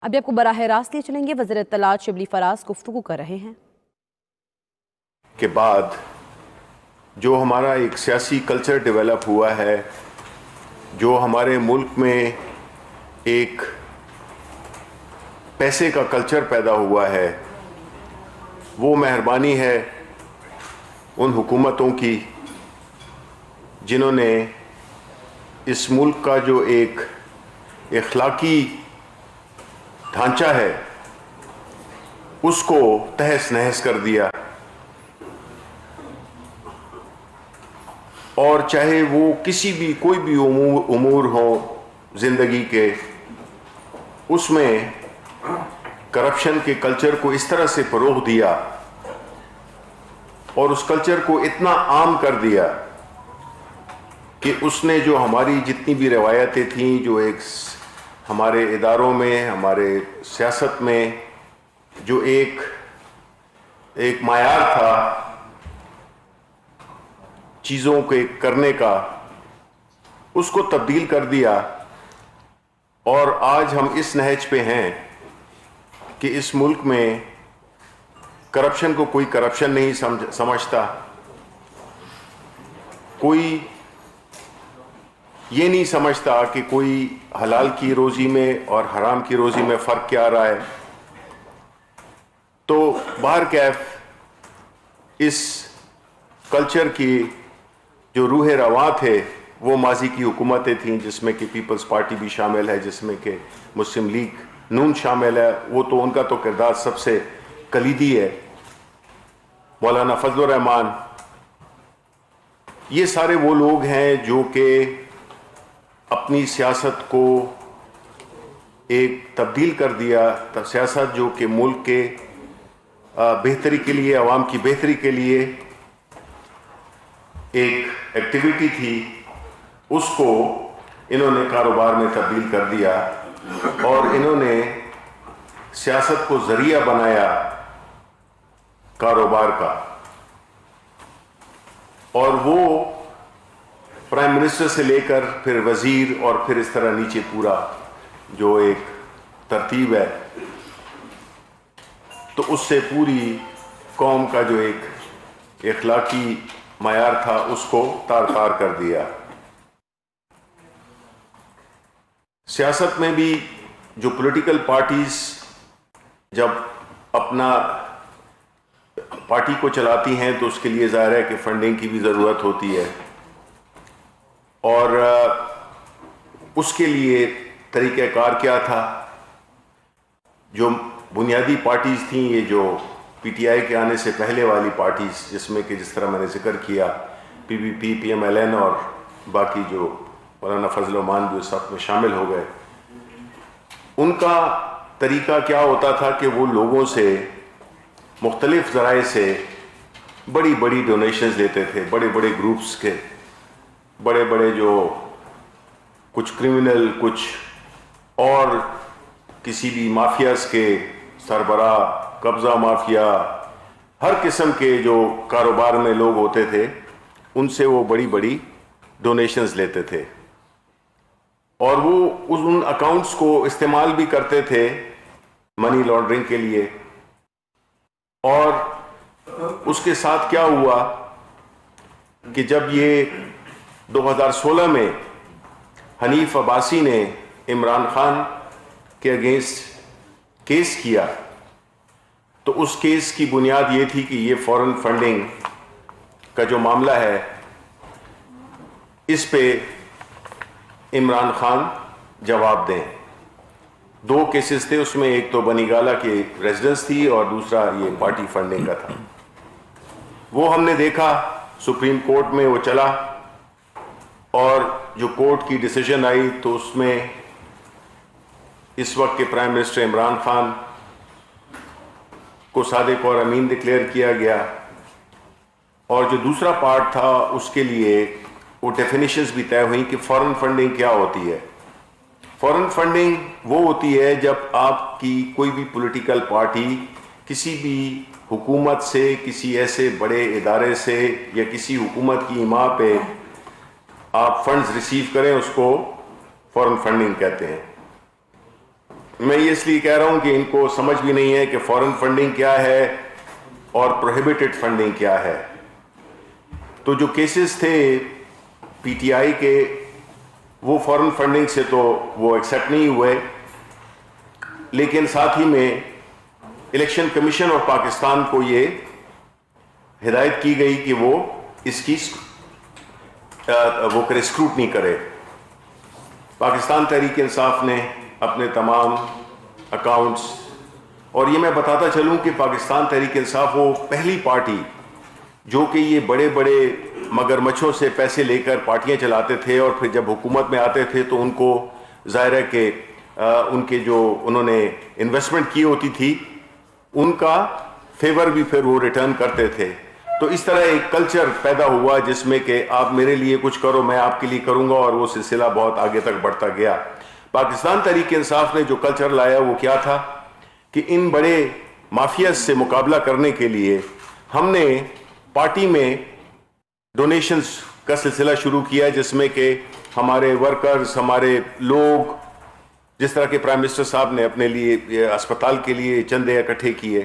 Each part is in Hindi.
अभी आपको बराह रास्त ले चलेंगे। वज़ीर इत्तलात शिबली फराज गुफ्तगू कर रहे हैं के बाद जो हमारा एक सियासी कल्चर डेवलप हुआ है, जो हमारे मुल्क में एक पैसे का कल्चर पैदा हुआ है, वो मेहरबानी है उन हुकूमतों की जिन्होंने इस मुल्क का जो एक इखलाकी ढांचा है उसको तहस नहस कर दिया। और चाहे वो किसी भी कोई भी उमूर हो ज़िंदगी के, उसमें करप्शन के कल्चर को इस तरह से फ़रोग़ दिया और उस कल्चर को इतना आम कर दिया कि उसने जो हमारी जितनी भी रवायतें थीं, जो एक हमारे इदारों में, हमारे सियासत में जो एक मायार था चीज़ों के करने का, उसको तब्दील कर दिया। और आज हम इस नहज पे हैं कि इस मुल्क में करप्शन को कोई करप्शन नहीं समझता, कोई ये नहीं समझता कि कोई हलाल की रोज़ी में और हराम की रोज़ी में फ़र्क क्या आ रहा है। तो बाहर कैफ इस कल्चर की जो रूह रवां थे वो माजी की हुकूमतें थीं, जिसमें कि पीपल्स पार्टी भी शामिल है, जिसमें कि मुस्लिम लीग नून शामिल है। वो तो उनका तो किरदार सबसे कलीदी है। मौलाना फजलुर रहमान, ये सारे वो लोग हैं जो कि अपनी सियासत को एक तब्दील कर दिया। सियासत जो कि मुल्क के बेहतरी के लिए, आवाम की बेहतरी के लिए एक एक्टिविटी थी, उसको इन्होंने कारोबार में तब्दील कर दिया और इन्होंने सियासत को जरिया बनाया कारोबार का। और वो प्राइम मिनिस्टर से लेकर फिर वजीर और फिर इस तरह नीचे पूरा जो एक तरतीब है, तो उससे पूरी कौम का जो एक इखलाकी मायार था उसको तार तार कर दिया। सियासत में भी जो पॉलिटिकल पार्टीज जब अपना पार्टी को चलाती हैं तो उसके लिए ज़ाहिर है कि फंडिंग की भी ज़रूरत होती है, और उसके लिए तरीक़ाकार क्या था। जो बुनियादी पार्टीज़ थीं, ये जो पीटीआई के आने से पहले वाली पार्टीज़, जिसमें कि जिस तरह मैंने जिक्र किया पीपीपी, पीएमएलएन और बाकी जो मौलाना फजल रहमान भी उस वक्त में शामिल हो गए, उनका तरीका क्या होता था कि वो लोगों से मुख्तलिफ ज़राए से बड़ी बड़ी डोनेशंस लेते थे। बड़े बड़े ग्रुप्स के, बड़े बड़े जो कुछ क्रिमिनल, कुछ और किसी भी माफियाज के सरबरा, कब्ज़ा माफिया, हर किस्म के जो कारोबार में लोग होते थे, उनसे वो बड़ी बड़ी डोनेशंस लेते थे और वो उन अकाउंट्स को इस्तेमाल भी करते थे मनी लॉन्ड्रिंग के लिए। और उसके साथ क्या हुआ कि जब ये 2016 में हनीफ अब्बासी ने इमरान खान के अगेंस्ट केस किया, तो उस केस की बुनियाद ये थी कि ये फॉरेन फंडिंग का जो मामला है, इस पे इमरान खान जवाब दें। 2 केसेस थे उसमें, एक तो बनीगाला की रेजिडेंस थी और दूसरा ये पार्टी फंडिंग का था। वो हमने देखा सुप्रीम कोर्ट में वो चला और जो कोर्ट की डिसीजन आई तो उसमें इस वक्त के प्राइम मिनिस्टर इमरान खान को सादिक और अमीन डिक्लेयर किया गया, और जो दूसरा पार्ट था उसके लिए वो डेफिनेशंस भी तय हुई कि फॉरेन फंडिंग क्या होती है। फॉरेन फंडिंग वो होती है जब आपकी कोई भी पॉलिटिकल पार्टी किसी भी हुकूमत से, किसी ऐसे बड़े इदारे से या किसी हुकूमत की हिमा पे आप फंड्स रिसीव करें, उसको फॉरेन फंडिंग कहते हैं। मैं ये इसलिए कह रहा हूं कि इनको समझ भी नहीं है कि फॉरेन फंडिंग क्या है और प्रोहिबिटेड फंडिंग क्या है। तो जो केसेस थे पीटीआई के, वो फॉरेन फंडिंग से तो वो एक्सेप्ट नहीं हुए, लेकिन साथ ही में इलेक्शन कमीशन ऑफ पाकिस्तान को ये हिदायत की गई कि वो इसकी स्क्रूटनी करे। पाकिस्तान तहरीक इंसाफ ने अपने तमाम अकाउंट्स, और ये मैं बताता चलूं कि पाकिस्तान तहरीक इंसाफ वो पहली पार्टी जो कि ये बड़े बड़े मगरमच्छों से पैसे लेकर पार्टियां चलाते थे, और फिर जब हुकूमत में आते थे तो उनको ज़ाहिर है कि उनके जो उन्होंने इन्वेस्टमेंट की होती थी उनका फेवर भी फिर वो रिटर्न करते थे। तो इस तरह एक कल्चर पैदा हुआ जिसमें कि आप मेरे लिए कुछ करो, मैं आपके लिए करूंगा, और वो सिलसिला बहुत आगे तक बढ़ता गया। पाकिस्तान तहरीक इंसाफ ने जो कल्चर लाया वो क्या था कि इन बड़े माफियाज से मुकाबला करने के लिए हमने पार्टी में डोनेशंस का सिलसिला शुरू किया, जिसमें कि हमारे वर्कर्स, हमारे लोग, जिस तरह के प्राइम मिनिस्टर साहब ने अपने लिए अस्पताल के लिए चंदे इकट्ठे किए,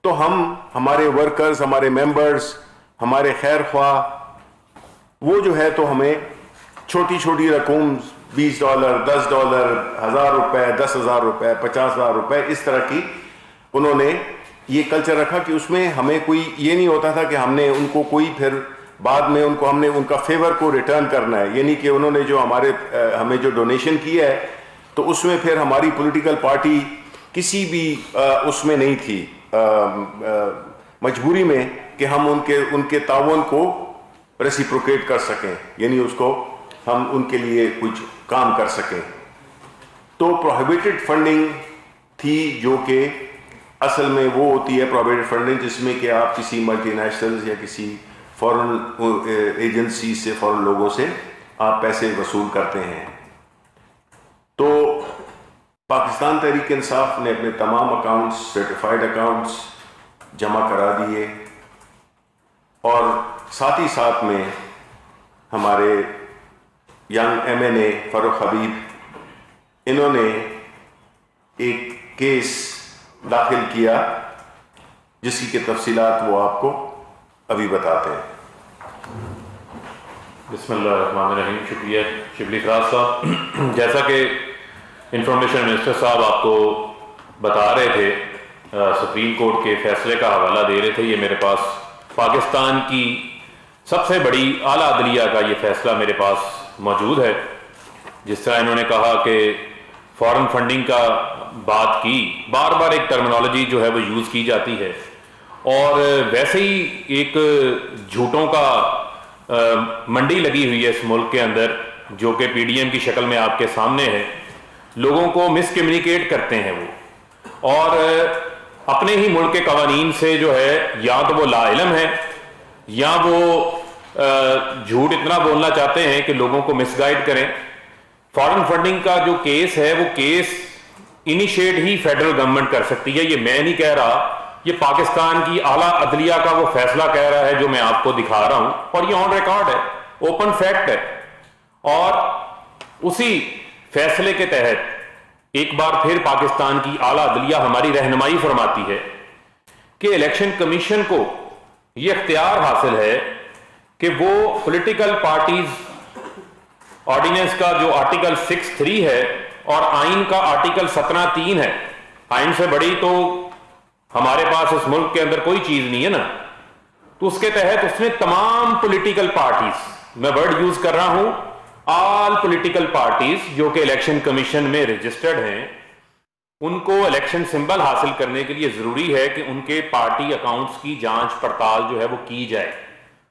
तो हमारे वर्कर्स, हमारे मेंबर्स, हमारे खैर ख्वाह, वो जो है तो हमें छोटी छोटी रकम $20, $10, $1000, $10,000, $50,000, इस तरह की उन्होंने ये कल्चर रखा कि उसमें हमें कोई ये नहीं होता था कि हमने उनको कोई फिर बाद में हमने उनका फेवर को रिटर्न करना है। यानी कि उन्होंने जो हमें जो डोनेशन किया है तो उसमें फिर हमारी पॉलिटिकल पार्टी किसी भी उसमें नहीं थी मजबूरी में कि हम उनके ताउन को रेसिप्रोकेट कर सकें, यानी उसको हम उनके लिए कुछ काम कर सकें। तो प्रोहिबिटेड फंडिंग थी, जो कि असल में वो होती है प्रोहिबिटेड फंडिंग जिसमें कि आप किसी मल्टीनेशनल्स या किसी फॉरेन एजेंसी से, फॉरेन लोगों से आप पैसे वसूल करते हैं। तो पाकिस्तान तहरीक इंसाफ ने अपने तमाम अकाउंट्स, सर्टिफाइड अकाउंट्स जमा करा दिए, और साथ ही साथ में हमारे यंग एमएनए फारूक हबीब, इन्होंने एक केस दाखिल किया जिसकी के तफसीलात वो आपको अभी बताते हैं। बिस्मिल्लाहिर्रहमानिर्रहीम। शुक्रिया शिबली फराज साहब। जैसा कि इंफॉर्मेशन मिनिस्टर साहब आपको बता रहे थे, सुप्रीम कोर्ट के फैसले का हवाला दे रहे थे, ये मेरे पास पाकिस्तान की सबसे बड़ी आला अदलिया का ये फैसला मेरे पास मौजूद है। जिस तरह इन्होंने कहा कि फॉरेन फंडिंग का बात की, बार बार एक टर्मिनोलॉजी जो है वो यूज़ की जाती है, और वैसे ही एक झूठों का मंडी लगी हुई है इस मुल्क के अंदर, जो कि पीडीएम की शक्ल में आपके सामने है। लोगों को मिसकम्युनिकेट करते हैं वो, और अपने ही मुल्क के कवानीन से जो है या तो वो लाइलम है या वो झूठ इतना बोलना चाहते हैं कि लोगों को मिसगाइड करें। फॉरेन फंडिंग का जो केस है वो केस इनिशिएट ही फेडरल गवर्नमेंट कर सकती है। ये मैं नहीं कह रहा, ये पाकिस्तान की आला अदलिया का वो फैसला कह रहा है जो मैं आपको दिखा रहा हूं, और ये ऑन रिकॉर्ड है, ओपन फैक्ट है। और उसी फैसले के तहत एक बार फिर पाकिस्तान की आला अदलिया हमारी रहनुमाई फरमाती है कि इलेक्शन कमीशन को ये इख्तियार हासिल है कि वो पॉलिटिकल पार्टीज ऑर्डिनेंस का जो आर्टिकल 6(3) है और आइन का आर्टिकल 17(3) है, आइन से बड़ी तो हमारे पास इस मुल्क के अंदर कोई चीज नहीं है ना, तो उसके तहत उसने तमाम पॉलिटिकल पार्टीज, मैं वर्ड यूज कर रहा हूं ऑल पॉलिटिकल पार्टीज जो कि इलेक्शन कमीशन में रजिस्टर्ड हैं, उनको इलेक्शन सिंबल हासिल करने के लिए जरूरी है कि उनके पार्टी अकाउंट्स की जांच पड़ताल जो है वो की जाए।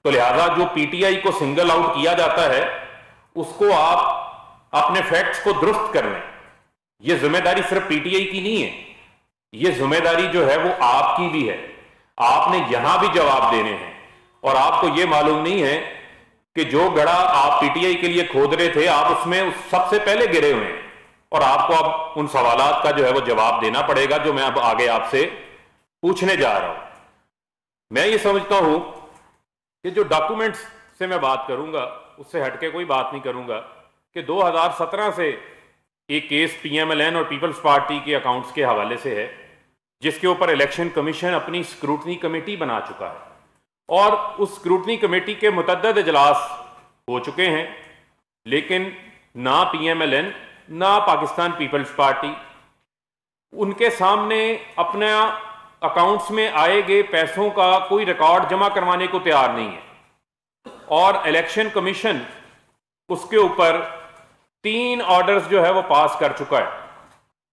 तो लिहाजा जो पीटीआई को सिंगल आउट किया जाता है उसको आप अपने फैक्ट्स को दुरुस्त कर लें। यह जिम्मेदारी सिर्फ पीटीआई की नहीं है, यह जिम्मेदारी जो है वो आपकी भी है। आपने यहां भी जवाब देने हैं, और आपको यह मालूम नहीं है कि जो गड़ा आप पीटीआई के लिए खोद रहे थे आप उसमें सबसे पहले गिरे हुए हैं, और आपको अब उन सवालात का जो है वो जवाब देना पड़ेगा जो मैं अब आगे आपसे पूछने जा रहा हूं। मैं ये समझता हूं कि जो डॉक्यूमेंट्स से मैं बात करूंगा उससे हटके कोई बात नहीं करूंगा कि 2017 से एक केस पीएमएलएन और पीपल्स पार्टी के अकाउंट्स के हवाले से है, जिसके ऊपर इलेक्शन कमीशन अपनी स्क्रूटनी कमेटी बना चुका है और उस स्क्रूटनी कमेटी के मुतअद्दिद इजलास हो चुके हैं, लेकिन ना पीएमएलएन ना पाकिस्तान पीपल्स पार्टी उनके सामने अपने अकाउंट्स में आए गए पैसों का कोई रिकॉर्ड जमा करवाने को तैयार नहीं है और इलेक्शन कमीशन उसके ऊपर 3 ऑर्डर्स जो है वो पास कर चुका है।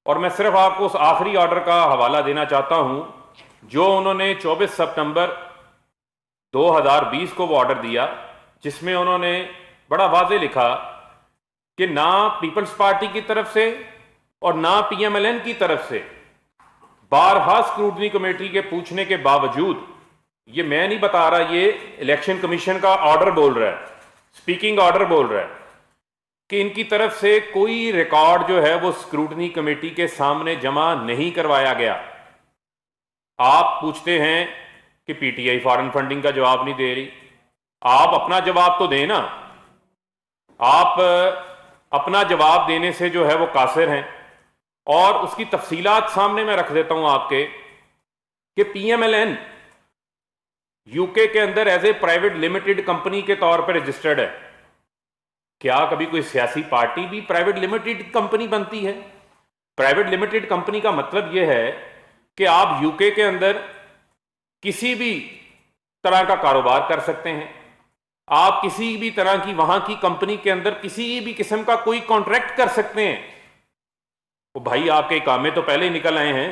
और मैं सिर्फ आपको उस आखिरी ऑर्डर का हवाला देना चाहता हूं जो उन्होंने 24 सितंबर 2020 को वो ऑर्डर दिया, जिसमें उन्होंने बड़ा वाज़े लिखा कि ना पीपल्स पार्टी की तरफ से और ना पीएमएलएन की तरफ से बारहा स्क्रूटनी कमेटी के पूछने के बावजूद, ये मैं नहीं बता रहा, ये इलेक्शन कमीशन का ऑर्डर बोल रहा है, स्पीकिंग ऑर्डर बोल रहा है कि इनकी तरफ से कोई रिकॉर्ड जो है वो स्क्रूटनी कमेटी के सामने जमा नहीं करवाया गया। आप पूछते हैं कि पीटीआई फॉरेन फंडिंग का जवाब नहीं दे रही, आप अपना जवाब तो देना। आप अपना जवाब देने से जो है वो कासिर हैं और उसकी तफसीलात सामने मैं रख देता हूं आपके कि पीएमएलएन यूके के अंदर as a private limited company के तौर पर रजिस्टर्ड है। क्या कभी कोई सियासी पार्टी भी प्राइवेट लिमिटेड कंपनी बनती है? प्राइवेट लिमिटेड कंपनी का मतलब यह है कि आप यूके के अंदर किसी भी तरह का कारोबार कर सकते हैं, आप किसी भी तरह की वहां की कंपनी के अंदर किसी भी किस्म का कोई कॉन्ट्रैक्ट कर सकते हैं। वो भाई आपके कामे तो पहले ही निकल आए हैं,